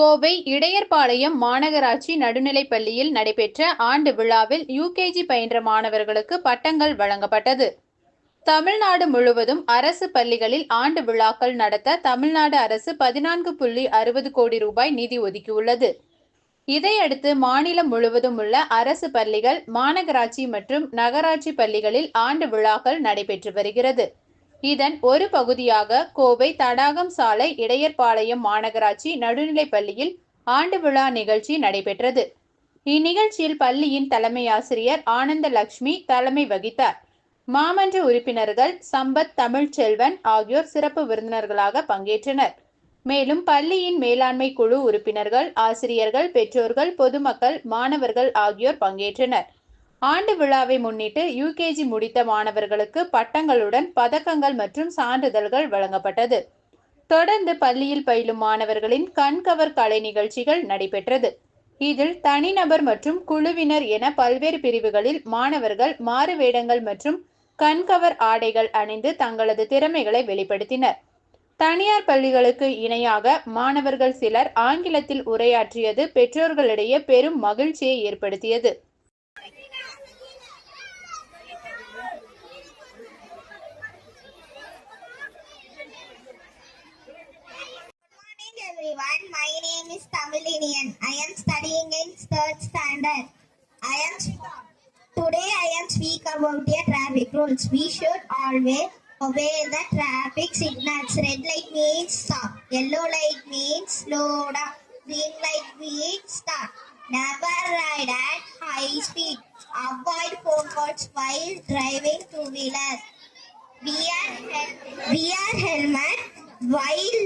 கோவை இடையர்பாளையம் மாநகராட்சி நடுநிலைப்பள்ளியில் நடைபெற்ற ஆண்டு விழாவில் யுகேஜி பயின்ற மாணவர்களுக்கு பட்டங்கள் வழங்கப்பட்டது. தமிழ்நாடு முழுவதும் அரசு பள்ளிகளில் ஆண்டு விழாக்கள் நடத்த தமிழ்நாடு அரசு 14.60 கோடி ரூபாய் நிதி ஒதுக்கியுள்ளது. இதையடுத்து மாநிலம் முழுவதும் உள்ள அரசு பள்ளிகள், மாநகராட்சி மற்றும் நகராட்சி பள்ளிகளில் ஆண்டு விழாக்கள் நடைபெற்று வருகிறது. இதன் ஒரு பகுதியாக கோவை தடாகம் சாலை இடையர்பாளையம் மாநகராட்சி நடுநிலைப்பள்ளியில் ஆண்டு விழா நிகழ்ச்சி நடைபெற்றது. இந்நிகழ்ச்சியில் பள்ளியின் தலைமை ஆசிரியர் ஆனந்தலட்சுமி தலைமை வகித்தார். மாமன்ற உறுப்பினர்கள் சம்பத், தமிழ்ச்செல்வன் ஆகியோர் சிறப்பு விருந்தினர்களாக பங்கேற்றனர். மேலும் பள்ளியின் மேலாண்மை குழு உறுப்பினர்கள், ஆசிரியர்கள், பெற்றோர்கள், பொதுமக்கள், மாணவர்கள் ஆகியோர் பங்கேற்றனர். ஆண்டு விழாவை முன்னிட்டு யுகேஜி முடித்த மாணவர்களுக்கு பட்டங்களுடன் பதக்கங்கள் மற்றும் சான்றிதழ்கள் வழங்கப்பட்டது. தொடர்ந்து பள்ளியில் பயிலும் மாணவர்களின் கண்கவர் கலை நிகழ்ச்சிகள் நடைபெற்றது. இதில் தனிநபர் மற்றும் குழுவினர் என பல்வேறு பிரிவுகளில் மாணவர்கள் மாறுவேடங்கள் மற்றும் கண்கவர் ஆடைகள் அணிந்து தங்களது திறமைகளை வெளிப்படுத்தினர். தனியார் பள்ளிகளுக்கு இணையாக மாணவர்கள் சிலர் ஆங்கிலத்தில் உரையாற்றியது பெற்றோர்களிடையே பெரும் மகிழ்ச்சியை ஏற்படுத்தியது. Everyone, my name is Tamilinian. I am studying in 3rd standard. Today I am speak about the traffic rules. We should always obey the traffic signals. Red light means stop. Yellow light means slow down. Green light means stop. Never ride at high speed. Avoid phone calls while driving two-wheelers. Wear helmet while